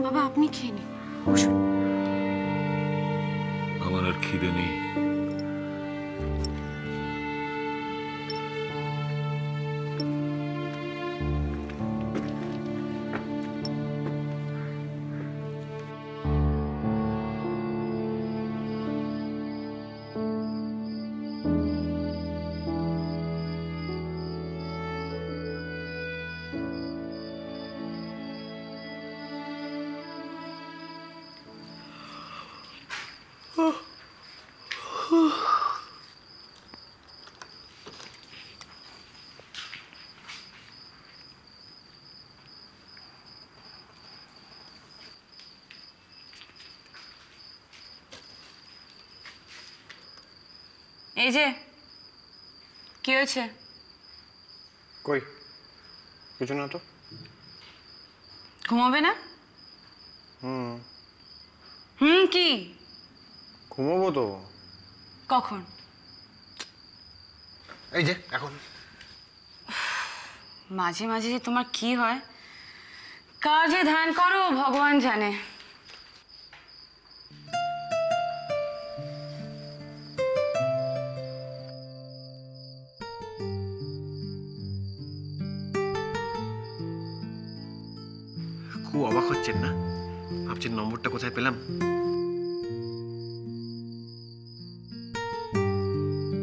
বাবা আপনি খেয়ে নিন, বসুন। আমার আর খিদে নেই। এই যে কি হয়েছে? কই কিছু না তো। ঘুমাবে না? কি ঘুমাবো তো। কখন? এই যে এখন। মাঝে মাঝে যে তোমার কি হয়, কাজে ধ্যান করো ভগবান জানে। খুব অবাক হচ্ছেন না? ভাবছেন নম্বরটা কোথায় পেলাম?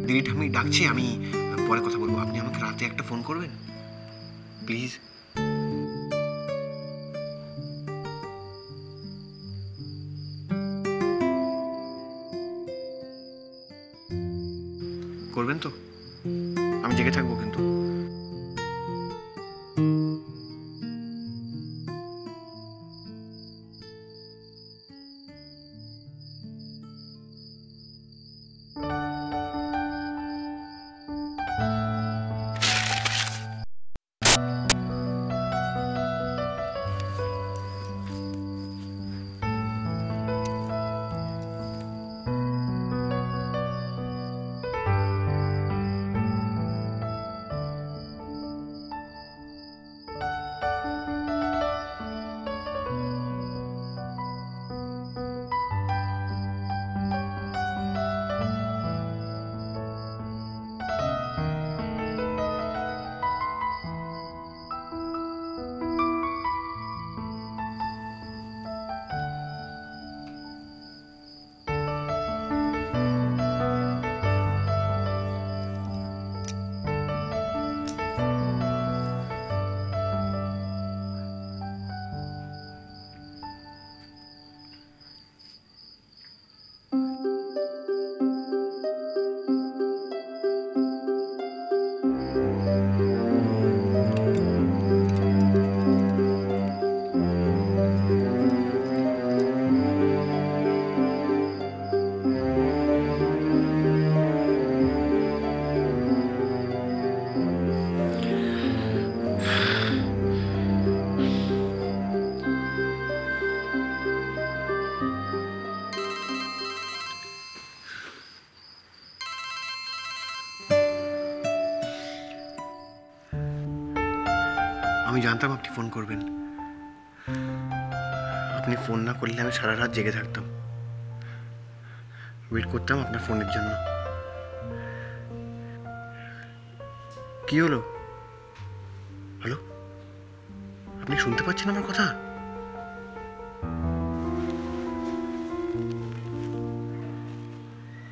দিদি ঠাম্মি ডাকছি, আমি পরে কথা বলবো। আপনি আমাকে রাতে একটা ফোন করবেন প্লিজ। করবেন তো? আমি জেগে থাকবো কিন্তু। আমি জানতাম আপনি ফোন করবেন। আপনি ফোন না করলে আমি সারা রাত জেগে থাকতাম, ওয়েট করতাম আপনার ফোনের জন্য। কি হলো? হ্যালো, আপনি শুনতে পাচ্ছেন আমার কথা?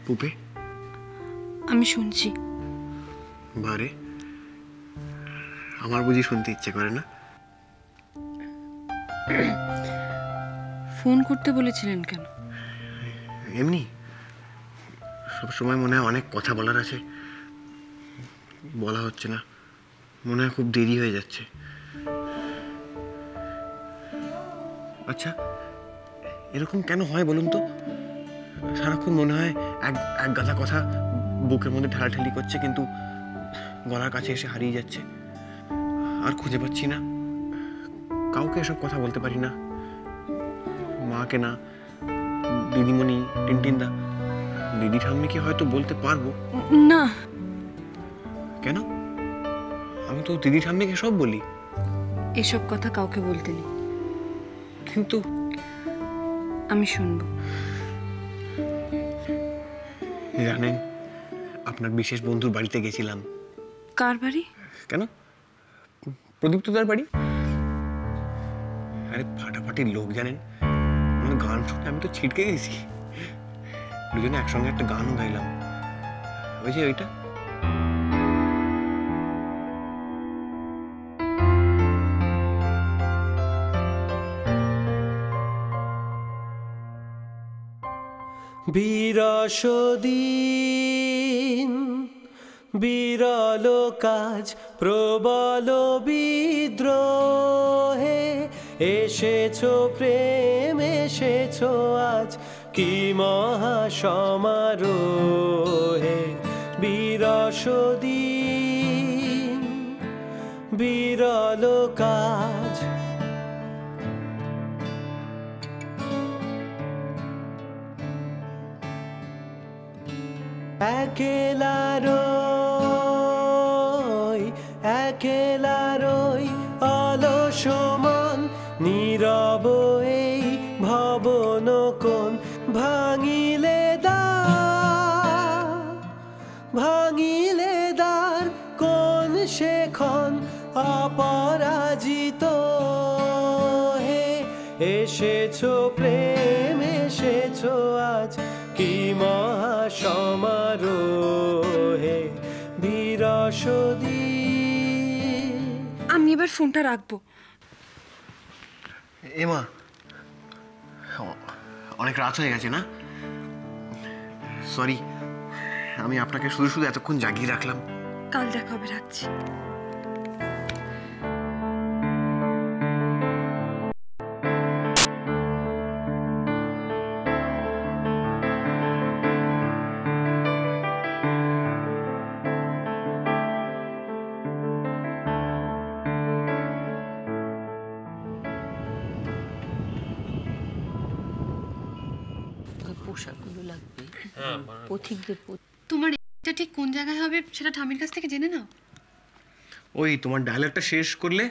পুপে, আমি শুনছি। বারে, আমার বুঝি শুনতে ইচ্ছে করে না? ফোন করতে বলেছিলেন কেন? এমনি, সবসময় মনে হয় অনেক কথা বলার আছে, বলা হচ্ছে না। মনে হয় খুব দেরি হয়ে যাচ্ছে। আচ্ছা, এরকম কেন হয় বলুন তো? সারাক্ষণ মনে হয় এক গাদা কথা বুকের মধ্যে ঠেলাঠেলি করছে, কিন্তু গলার কাছে এসে হারিয়ে যাচ্ছে। আর খুঁজে পাচ্ছি না, কাউকে এসব কথা বলতে পারি না। মাকে না, দিদিমণি, টিনটিনদা, দিদি ঠাম্মিকে হয়তো বলতে পারবো। না। কেন? আমি তো দিদি ঠাম্মিকে সব বলি। এসব কথা কাউকে বলতে নেই। কিন্তু আমি শুনবো। জানেন, আপনার বিশেষ বন্ধুর বাড়িতে গেছিলাম। কার বাড়ি? কেন? প্রদীপ্তদার বাড়ি। আরে ফাটাফাটি লোক, জানেন, গান শুনে আমি তো ছিটকে গেছি। দুজনে একসঙ্গে একটা গানও গাইলাম, ওই যে ওইটা। বিরসদিন বিরল কাজ প্রবল বিদ্রোহে, এসেছো প্রেম এসেছো আজ কি মহা সমারোহে। বিরসদিন বিরল কাজ। একেলারই অলস মন, নীরব এই ভবন কোন ভাঙিলে দ্বার কোন সেখন অপরাজিত হে। এসেছো প্রেম এসেছো আজ কি মহা সমারোহে। বিরসদিন। আমি এবার ফোনটা রাখবো। এমা, অনেক রাত হয়ে গেছে না? সরি, আমি আপনাকে শুধু শুধু এতক্ষণ জাগিয়ে রাখলাম। কাল দেখা হবে, রাখছি। পোশাকগুলো লাগবে পথিকদের। তোমার এটা ঠিক কোন জায়গায় হবে সেটা ঠামির কাছ থেকে জেনে নাও। ওই তোমার ডায়লগটা শেষ করলে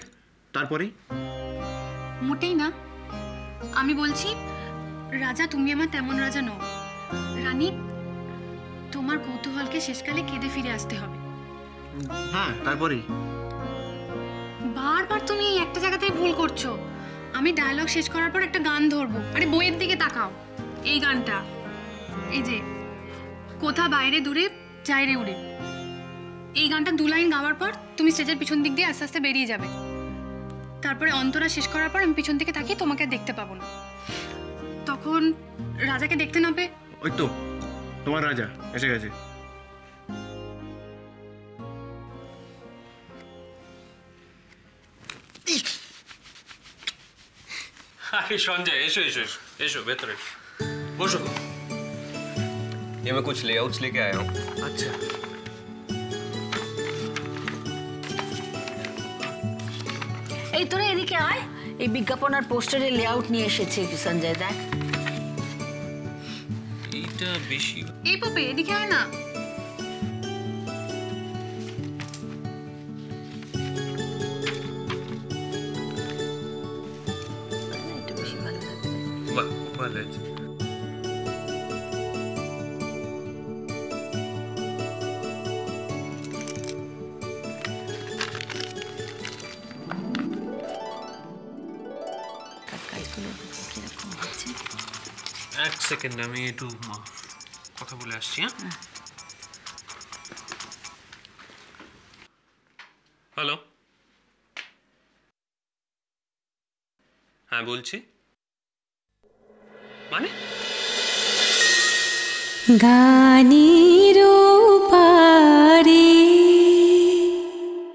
তারপরেই। মোটেই না, আমি বলছি রাজা তুমি আমার তেমন রাজা নও। রানী, তোমার কৌতূহলকে শেষকালে কেঁদে ফিরে আসতে হবে। হ্যাঁ, তারপরেই। বারবার তুমি এই একটা জায়গাতেই ভুল করছো। আমি ডায়লগ শেষ করার পর একটা গান ধরবো। আরে বইয়ের দিকে তাকাও, এই গানটা, এই যে কোথা বাইরে দূরে চাইরে উড়ে, এই গানটা 2 লাইন গাওয়ার পর তুমি স্টেজের পিছন দিক দিয়ে আস্তে আস্তে বেরিয়ে যাবে। তারপরে অন্তরা শেষ করার পর আমি পিছন দিকে তাকিয়ে তোমাকে দেখতে পাবো না। তখন রাজাকে দেখতে না পেয়ে, ওই তো তোমার রাজা এসে গেছে। अरे संजय एसो एसो एसो भीतर बसो। ये मैं कुछ लेआउट्स लेके आया हूँ। अच्छा, এই তোরা এদিকে আয়, এই বিজ্ঞাপন আর পোস্টারের লেআউট নিয়ে এসেছে সঞ্জয়, দেখ। এইটা বেশি। এই পপে এদিকে আয় না। এটা বেশি ভালো লাগবে। वाह ভালো আছে। এক সেকেন্ড, আমি একটু কথা বলে আসছি। হ্যালো, হ্যাঁ বলছি। মানে গানিরো